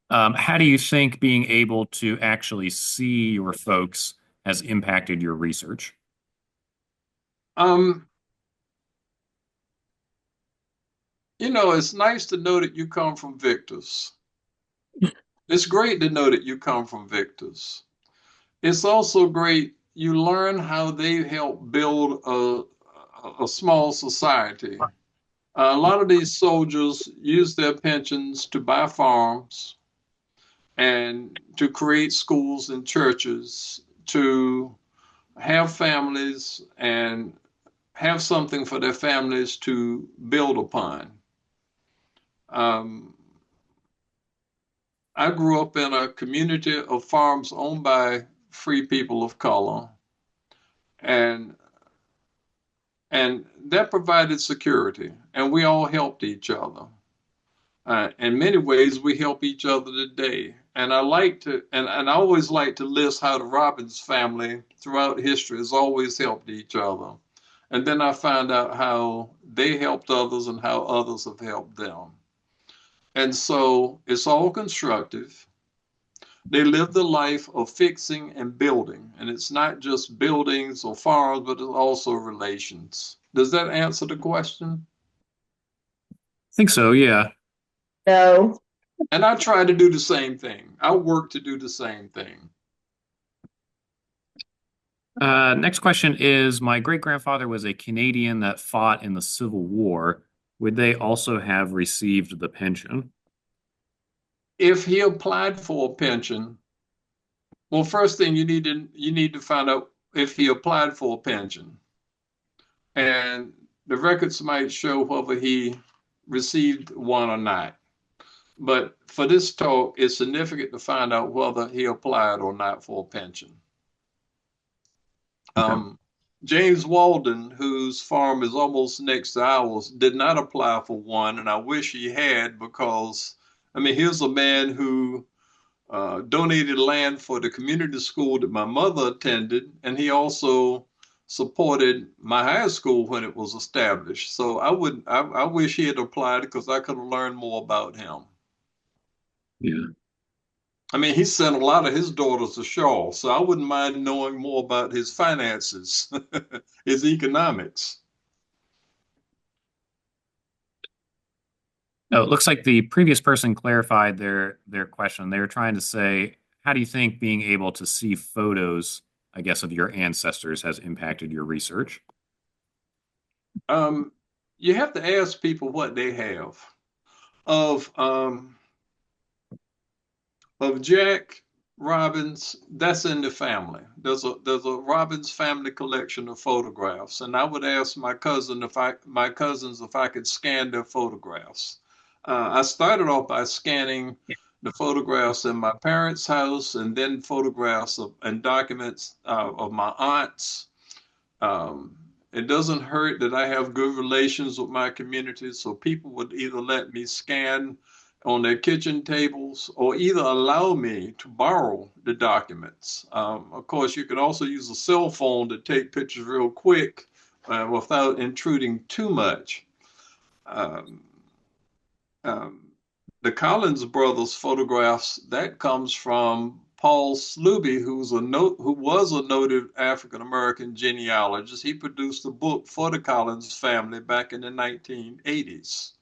How do you think being able to actually see your folks has impacted your research? Um, it's nice to know that you come from victors. It's great to know that you come from victors. It's also great you learn how they help build a small society. A lot of these soldiers use their pensions to buy farms and to create schools and churches, to have families and have something for their families to build upon. Um, I grew up in a community of farms owned by free people of color, and that provided security, and we all helped each other. In many ways, we help each other today. And I like to, and I always like to list how the Robbins family throughout history has always helped each other. And then I find out how they helped others and how others have helped them. And so it's all constructive. They live the life of fixing and building. And it's not just buildings or farms, but it's also relations. Does that answer the question? I think so, yeah. No. And I try to do the same thing. I work to do the same thing. Next question is, my great-grandfather was a Canadian that fought in the Civil War. Would they also have received the pension? If he applied for a pension, well, first thing you need to find out if he applied for a pension. And the records might show whether he received one or not. But for this talk, it's significant to find out whether he applied or not for a pension. Okay. James Walden, whose farm is almost next to ours, did not apply for one, and I wish he had because, I mean, here's a man who donated land for the community school that my mother attended, and he also supported my high school when it was established. So I wish he had applied because I could have learned more about him. Yeah. I mean, he sent a lot of his daughters to Shaw, so I wouldn't mind knowing more about his finances, his economics. No, it looks like the previous person clarified their question. They were trying to say, how do you think being able to see photos, I guess, of your ancestors has impacted your research? Um, you have to ask people what they have. Of um, of Jack Robbins, that's in the family. There's a Robbins family collection of photographs, and I would ask my cousins if I could scan their photographs. I started off by scanning the photographs in my parents' house, and then photographs and documents of my aunts. Um, it doesn't hurt that I have good relations with my community, so people would either let me scan on their kitchen tables or either allow me to borrow the documents. Of course, you can also use a cell phone to take pictures real quick without intruding too much. Um, um, the Collins brothers photographs that comes from Paul Sluby, who was a noted African American genealogist. He produced a book for the Collins family back in the 1980s.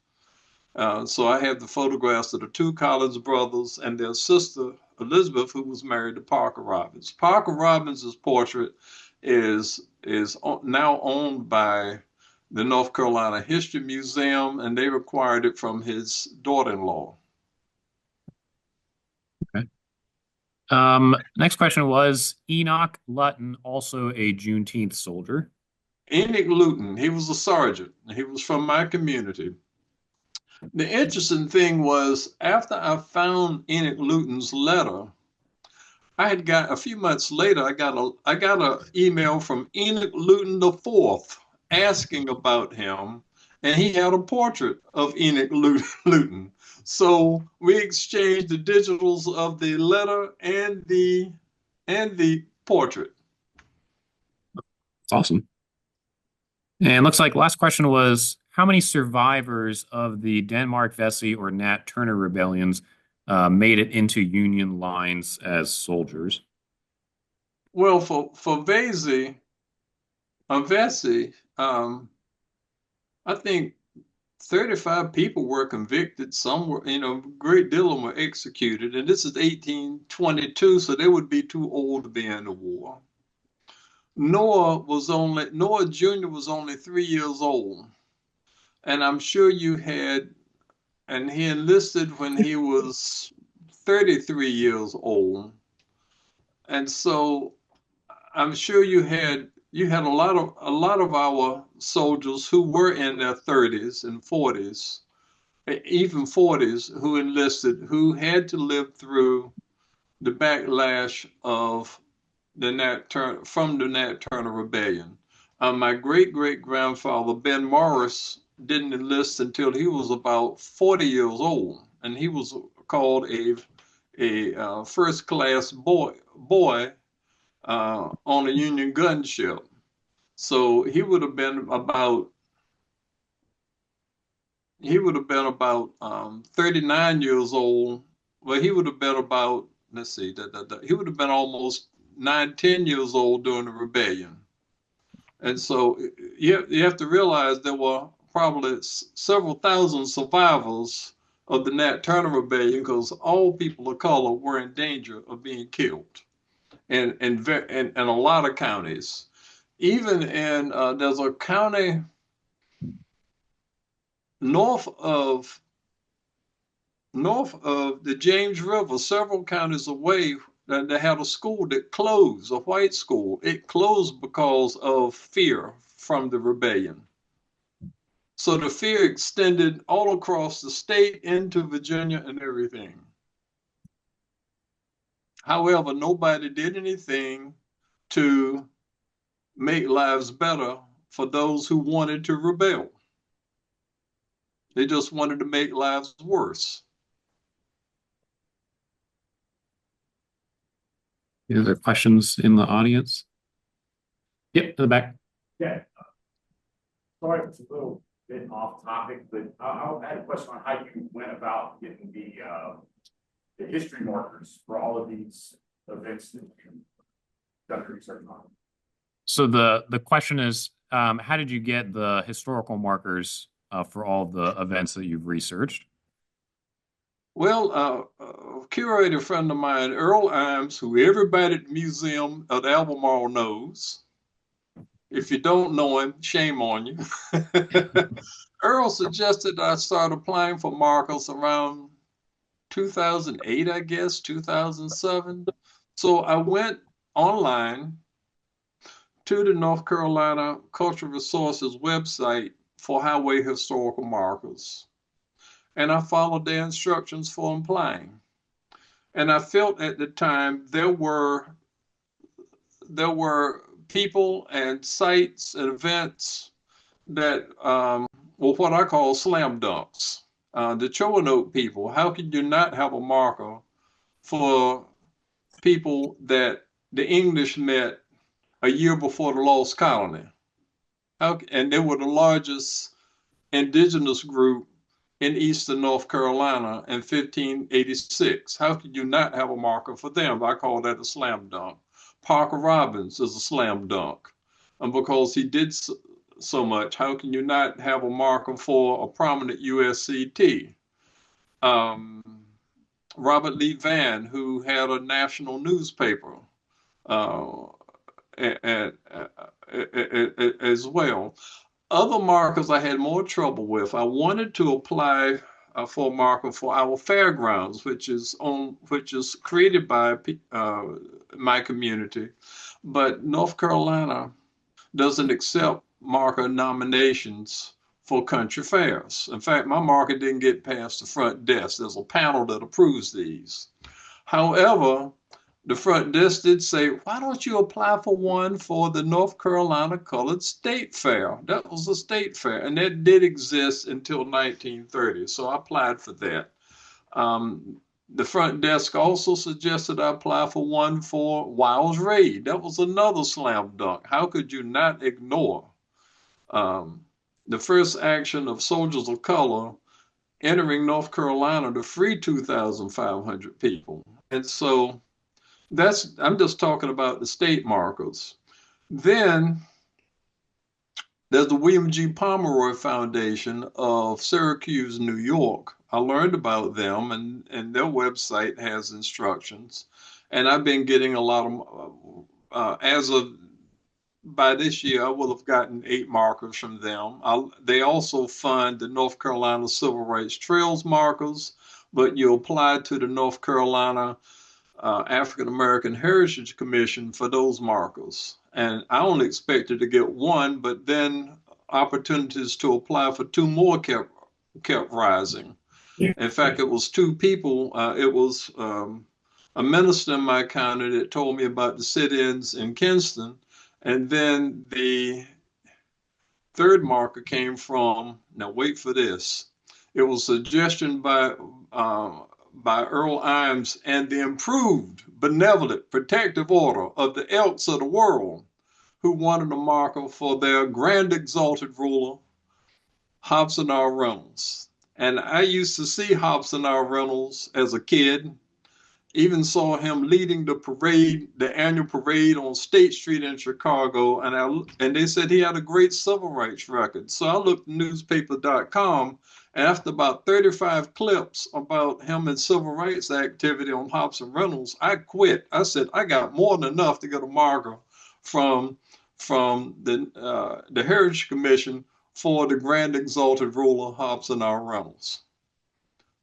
So I have the photographs of the two Collins brothers and their sister Elizabeth, who was married to Parker Robbins. Parker Robbins's portrait is now owned by the North Carolina History Museum, and they acquired it from his daughter-in-law. Okay. Next question was Enoch Lutton also a Juneteenth soldier? Enoch Luton, he was a sergeant. He was from my community. The interesting thing was, after I found Enoch Luton's letter, I had got a few months later, I got a email from Enoch Luton the fourth asking about him, and he had a portrait of Enoch Luton. So we exchanged the digitals of the letter and the portrait. It's awesome. And looks like last question was, how many survivors of the Denmark Vesey or Nat Turner rebellions made it into Union lines as soldiers? Well, for Vesey, I think 35 people were convicted. Some were, a great deal of them were executed. And this is 1822, so they would be too old to be in the war. Noah Jr. was only 3 years old. And I'm sure and he enlisted when he was 33 years old. And so I'm sure you had a lot of our soldiers who were in their 30s and 40s, even 40s, who enlisted, who had to live through the backlash of from the Nat Turner Rebellion. My great great grandfather Ben Morris didn't enlist until he was about 40 years old, and he was called a first class boy on a Union gunship. So he would have been about 39 years old. Well, he would have been about, let's see, he would have been almost 9, 10 years old during the rebellion. And so you have to realize there were probably several thousand survivors of the Nat Turner Rebellion, because all people of color were in danger of being killed in a lot of counties. Even there's a county north of the James River, several counties away, that they had a school that closed, a white school. It closed because of fear from the rebellion. So the fear extended all across the state into Virginia and everything. However, nobody did anything to make lives better for those who wanted to rebel. They just wanted to make lives worse. Any other questions in the audience? Yep, in the back. Yeah. Sorry if it's a little bit off topic, but I had a question on how you went about getting the history markers for all of these events that you've done research on. So the question is, how did you get the historical markers for all the events that you've researched? Well, a curator friend of mine, Earl Imes, who everybody at the Museum of Albemarle knows. If you don't know him, shame on you. Earl suggested I start applying for markers around 2008, I guess, 2007. So I went online to the North Carolina Cultural Resources website for highway historical markers, and I followed their instructions for applying. And I felt at the time there were people and sites and events that were what I call slam dunks. The Chowan people, how could you not have a marker for people that the English met a year before the Lost Colony? And they were the largest indigenous group in eastern North Carolina in 1586. How could you not have a marker for them? I call that a slam dunk. Parker Robbins is a slam dunk. And because he did so much, how can you not have a marker for a prominent USCT? Robert Lee Vann, who had a national newspaper as well. Other markers I had more trouble with. I wanted to apply for a marker for our fairgrounds, which is created by my community, but North Carolina doesn't accept marker nominations for country fairs. In fact, my marker didn't get past the front desk. There's a panel that approves these. However, the front desk did say, why don't you apply for one for the North Carolina Colored State Fair? That was a state fair, and that did exist until 1930. So I applied for that. The front desk also suggested I apply for one for Wiles Raid. That was another slam dunk. How could you not ignore the first action of soldiers of color entering North Carolina to free 2,500 people? And so I'm just talking about the state markers. Then there's the William G. Pomeroy Foundation of Syracuse, New York. I learned about them, and their website has instructions. And I've been getting a lot of, by this year, I will have gotten 8 markers from them. They also fund the North Carolina Civil Rights Trails markers, but you apply to the North Carolina African American Heritage Commission for those markers. And I only expected to get 1, but then opportunities to apply for 2 more kept rising. In fact, it was 2 people. It was a minister in my county that told me about the sit-ins in Kinston. And then the 3rd marker came from, now wait for this, it was a suggestion by Earl Imes and the improved, benevolent, protective order of the Elks of the world, who wanted a marker for their grand exalted ruler, Hobson R. Reynolds. And I used to see Hobson R. Reynolds as a kid, even saw him leading the parade, the annual parade on State Street in Chicago, and they said he had a great civil rights record. So I looked at newspaper.com, and after about 35 clips about him and civil rights activity on Hobson Reynolds, I quit. I said, I got more than enough to get a marker from the Heritage Commission for the grand exalted ruler Hobson R. Reynolds.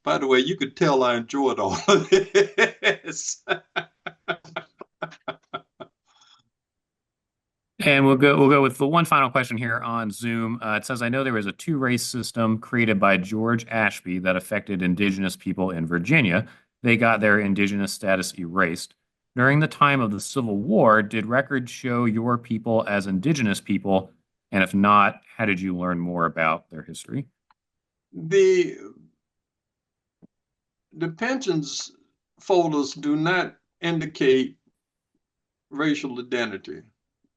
By the way, you could tell I enjoyed all of this. And we'll go with the one final question here on Zoom. It says, I know there was a 2-race system created by George Ashby that affected indigenous people in Virginia. They got their indigenous status erased. During the time of the Civil War, did records show your people as indigenous people? And if not, how did you learn more about their history? The pensions folders do not indicate racial identity,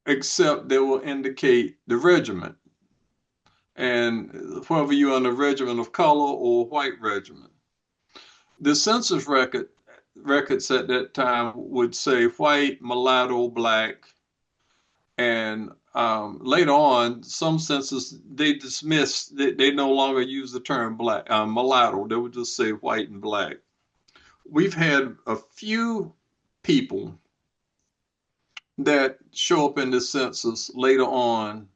except they will indicate the regiment, and whether you're in a regiment of color or white regiment. The census records at that time would say white, mulatto, black, and later on, some census they dismissed. They no longer use the term black, mulatto. They would just say white and black. We've had a few people that show up in the census later on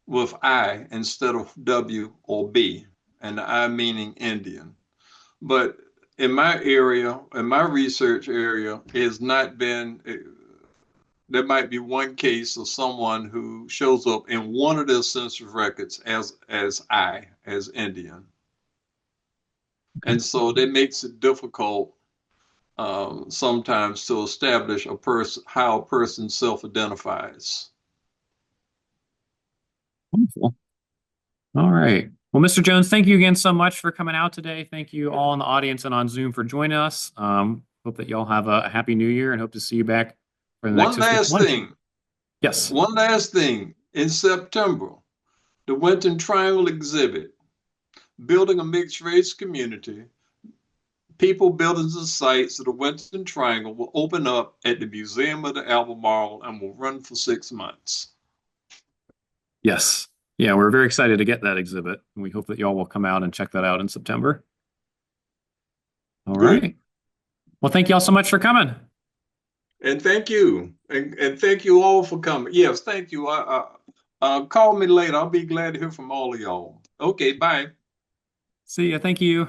with I instead of W or B, and the I meaning Indian. But in my area, in my research area, it has not been. There might be one case of someone who shows up in one of their census records as Indian. And so that makes it difficult sometimes to establish how a person self-identifies. Wonderful. All right. Well, Mr. Jones, thank you again so much for coming out today. Thank you all in the audience and on Zoom for joining us. Hope that y'all have a happy new year and hope to see you back for the next thing. Yes. One last thing. In September, the Winton Triangle exhibit, Building a Mixed Race Community, People, Buildings, and Sites of the Winton Triangle will open up at the Museum of the Albemarle and will run for 6 months. Yes. Yeah, we're very excited to get that exhibit. And we hope that y'all will come out and check that out in September. All right. Well, thank you all so much for coming. And thank you. And thank you all for coming. Yes, thank you. Call me later. I'll be glad to hear from all of y'all. Okay, bye. See ya. Thank you.